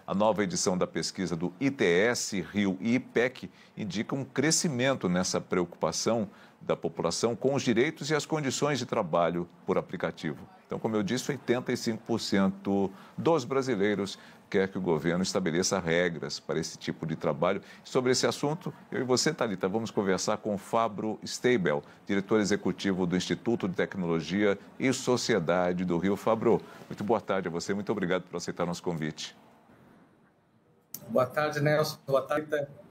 A nova edição da pesquisa do ITS, Rio e IPEC indica um crescimento nessa preocupação da população com os direitos e as condições de trabalho por aplicativo. Então, como eu disse, 85% dos brasileiros quer que o governo estabeleça regras para esse tipo de trabalho. Sobre esse assunto, eu e você, Thalita, vamos conversar com Fabro Steibel, diretor executivo do Instituto de Tecnologia e Sociedade do Rio. Fabro, muito boa tarde a você, muito obrigado por aceitar nosso convite. Boa tarde, Nelson. Boa tarde,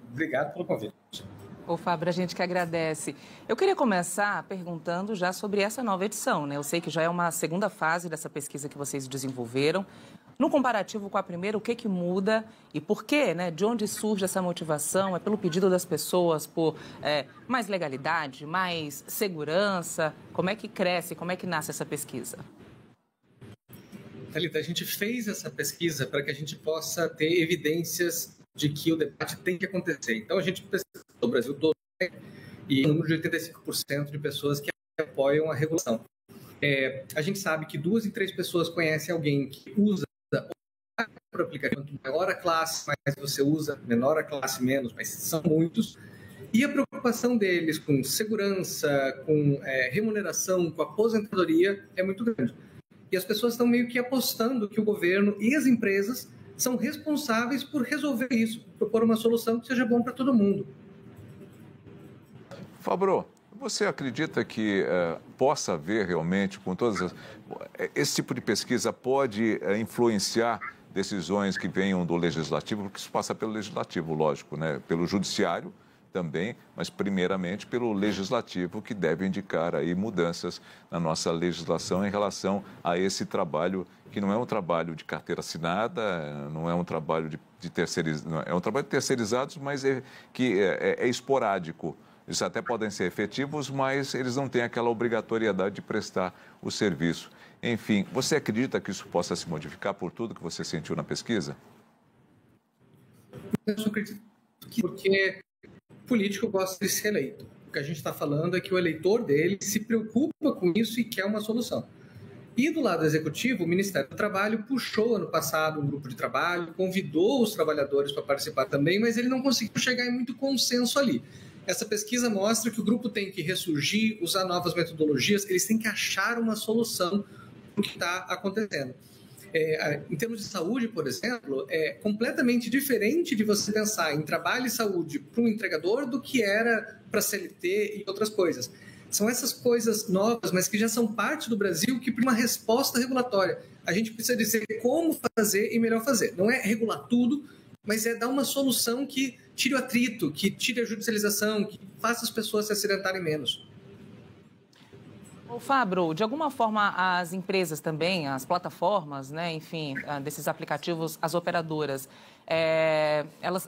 obrigado pelo convite. Ô, Fabro, a gente que agradece. Eu queria começar perguntando já sobre essa nova edição, né? Eu sei que já é uma segunda fase dessa pesquisa que vocês desenvolveram. No comparativo com a primeira, o que muda e por quê, né? De onde surge essa motivação? É pelo pedido das pessoas por mais legalidade, mais segurança? Como é que cresce, como é que nasce essa pesquisa? Thalita, a gente fez essa pesquisa para que a gente possa ter evidências de que o debate tem que acontecer. Então, a gente pesquisou no Brasil todo e o número de 85% de pessoas que apoiam a regulação. A gente sabe que 2 em 3 pessoas conhecem alguém que usa por aplicativo. Quanto maior a classe, mais você usa, menor a classe, menos, mas são muitos. E a preocupação deles com segurança, com remuneração, com aposentadoria é muito grande. E as pessoas estão meio que apostando que o governo e as empresas são responsáveis por resolver isso, propor uma solução que seja bom para todo mundo. Fabro, você acredita que possa haver realmente, com esse tipo de pesquisa pode influenciar decisões que venham do legislativo, porque isso passa pelo legislativo, lógico, né? Pelo judiciário também, mas primeiramente pelo legislativo, que deve indicar aí mudanças na nossa legislação em relação a esse trabalho, que não é um trabalho de carteira assinada, não é um trabalho de terceirizados, é um trabalho de terceirizados, mas que é esporádico. Eles até podem ser efetivos, mas eles não têm aquela obrigatoriedade de prestar o serviço. Enfim, você acredita que isso possa se modificar por tudo que você sentiu na pesquisa? Eu acredito que porque o político gosta de ser eleito. O que a gente está falando é que o eleitor dele se preocupa com isso e quer uma solução. E do lado executivo, o Ministério do Trabalho puxou ano passado um grupo de trabalho, convidou os trabalhadores para participar também, mas ele não conseguiu chegar em muito consenso ali. Essa pesquisa mostra que o grupo tem que ressurgir, usar novas metodologias, eles têm que achar uma solução para o que está acontecendo. Em termos de saúde, por exemplo, é completamente diferente de você pensar em trabalho e saúde para um entregador do que era para CLT e outras coisas. São essas coisas novas, mas que já são parte do Brasil, que para uma resposta regulatória. A gente precisa dizer como fazer e melhor fazer. Não é regular tudo, mas é dar uma solução que tire o atrito, que tire a judicialização, que faça as pessoas se acidentarem menos. Ô, Fabro, de alguma forma as empresas também, as plataformas, né, enfim, desses aplicativos, as operadoras,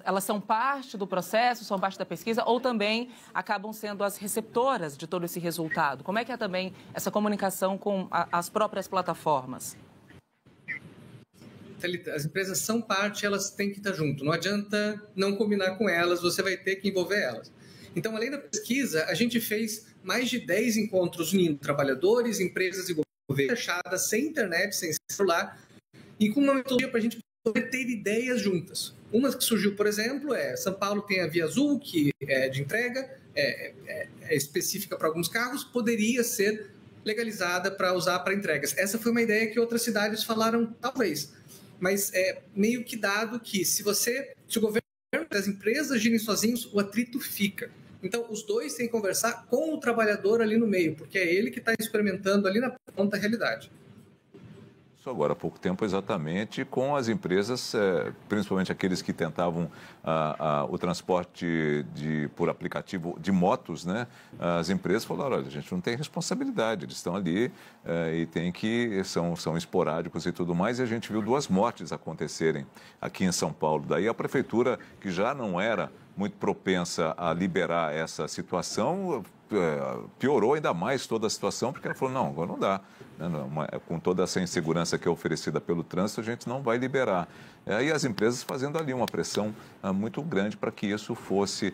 elas são parte do processo, são parte da pesquisa ou também acabam sendo as receptoras de todo esse resultado? Como é que é também essa comunicação com as próprias plataformas? As empresas são parte, elas têm que estar junto. Não adianta não combinar com elas, você vai ter que envolver elas. Então, além da pesquisa, a gente fez mais de 10 encontros unindo trabalhadores, empresas e governo fechadas, sem internet, sem celular, e com uma metodologia para a gente poder ter ideias juntas. Uma que surgiu, por exemplo, São Paulo tem a Via Azul, que é de entrega, é específica para alguns carros, poderia ser legalizada para usar para entregas. Essa foi uma ideia que outras cidades falaram, talvez. Mas é meio que dado que se o governo e as empresas girem sozinhos, o atrito fica. Então, os dois têm que conversar com o trabalhador ali no meio, porque é ele que está experimentando ali na ponta a realidade. Isso agora há pouco tempo exatamente com as empresas, principalmente aqueles que tentavam o transporte por aplicativo de motos, né? As empresas falaram, olha, a gente não tem responsabilidade, eles estão ali e são esporádicos e tudo mais, e a gente viu 2 mortes acontecerem aqui em São Paulo. Daí a prefeitura, que já não era muito propensa a liberar essa situação, piorou ainda mais toda a situação, porque ela falou, não, agora não dá. Com toda essa insegurança que é oferecida pelo trânsito, a gente não vai liberar. E as empresas fazendo ali uma pressão muito grande para que isso fosse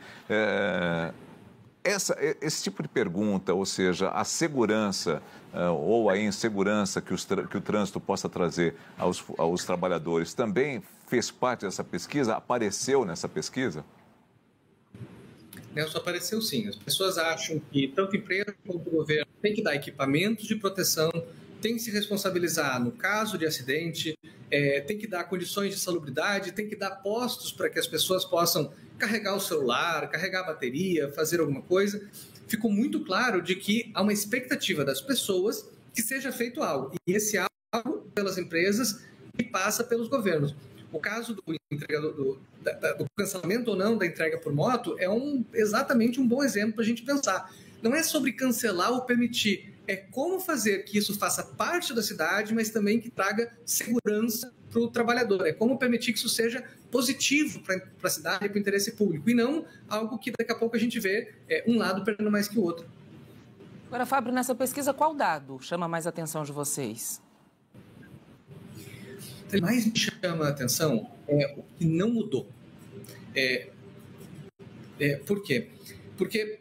Esse tipo de pergunta, ou seja, a segurança ou a insegurança que o trânsito possa trazer aos trabalhadores, também fez parte dessa pesquisa? Apareceu nessa pesquisa? Nelson, apareceu sim. As pessoas acham que tanto a empresa quanto o governo tem que dar equipamentos de proteção, tem que se responsabilizar no caso de acidente, tem que dar condições de salubridade, tem que dar postos para que as pessoas possam carregar o celular, carregar a bateria, fazer alguma coisa. Ficou muito claro de que há uma expectativa das pessoas que seja feito algo. E esse algo pelas empresas e passa pelos governos. O caso do cancelamento ou não da entrega por moto é exatamente um bom exemplo para a gente pensar. Não é sobre cancelar ou permitir, é como fazer que isso faça parte da cidade, mas também que traga segurança para o trabalhador. É como permitir que isso seja positivo para a cidade e para o interesse público, e não algo que daqui a pouco a gente vê um lado perdendo mais que o outro. Agora, Fábio, nessa pesquisa, qual dado chama mais a atenção de vocês? O que mais me chama a atenção é o que não mudou. Por quê? Porque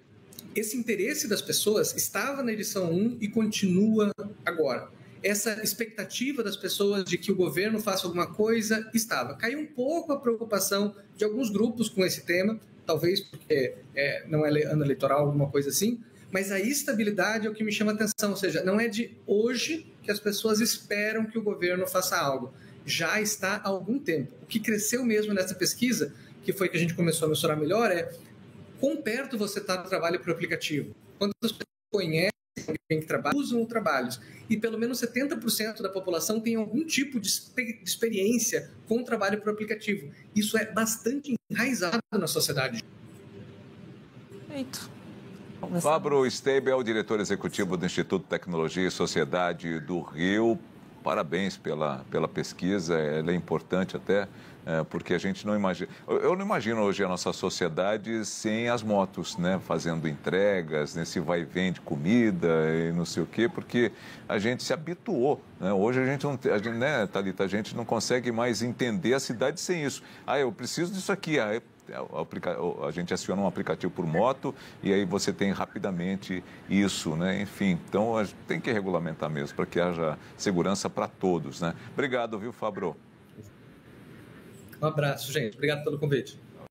esse interesse das pessoas estava na edição 1 e continua agora. Essa expectativa das pessoas de que o governo faça alguma coisa estava. Caiu um pouco a preocupação de alguns grupos com esse tema, talvez porque não é ano eleitoral, alguma coisa assim, mas a estabilidade é o que me chama a atenção, ou seja, não é de hoje que as pessoas esperam que o governo faça algo. Já está há algum tempo. O que cresceu mesmo nessa pesquisa, que foi que a gente começou a mensurar melhor, é quão perto você está do trabalho por aplicativo. Quantas pessoas conhecem alguém que trabalha, usam trabalhos. E pelo menos 70% da população tem algum tipo de experiência com o trabalho por aplicativo. Isso é bastante enraizado na sociedade. Perfeito. Fábio Steibel é o diretor executivo do Instituto de Tecnologia e Sociedade do Rio. Parabéns pela pesquisa, ela é importante até, porque a gente não imagina... Eu não imagino hoje a nossa sociedade sem as motos, né? Fazendo entregas, nesse vai e vem de comida e não sei o quê, porque a gente se habituou, né? Hoje a gente não, né, Thalita, a gente não consegue mais entender a cidade sem isso. Eu preciso disso aqui, a gente aciona um aplicativo por moto e aí você tem rapidamente isso, né? Enfim, então a gente tem que regulamentar mesmo para que haja segurança para todos, né? Obrigado, viu, Fábio? Um abraço, gente. Obrigado pelo convite.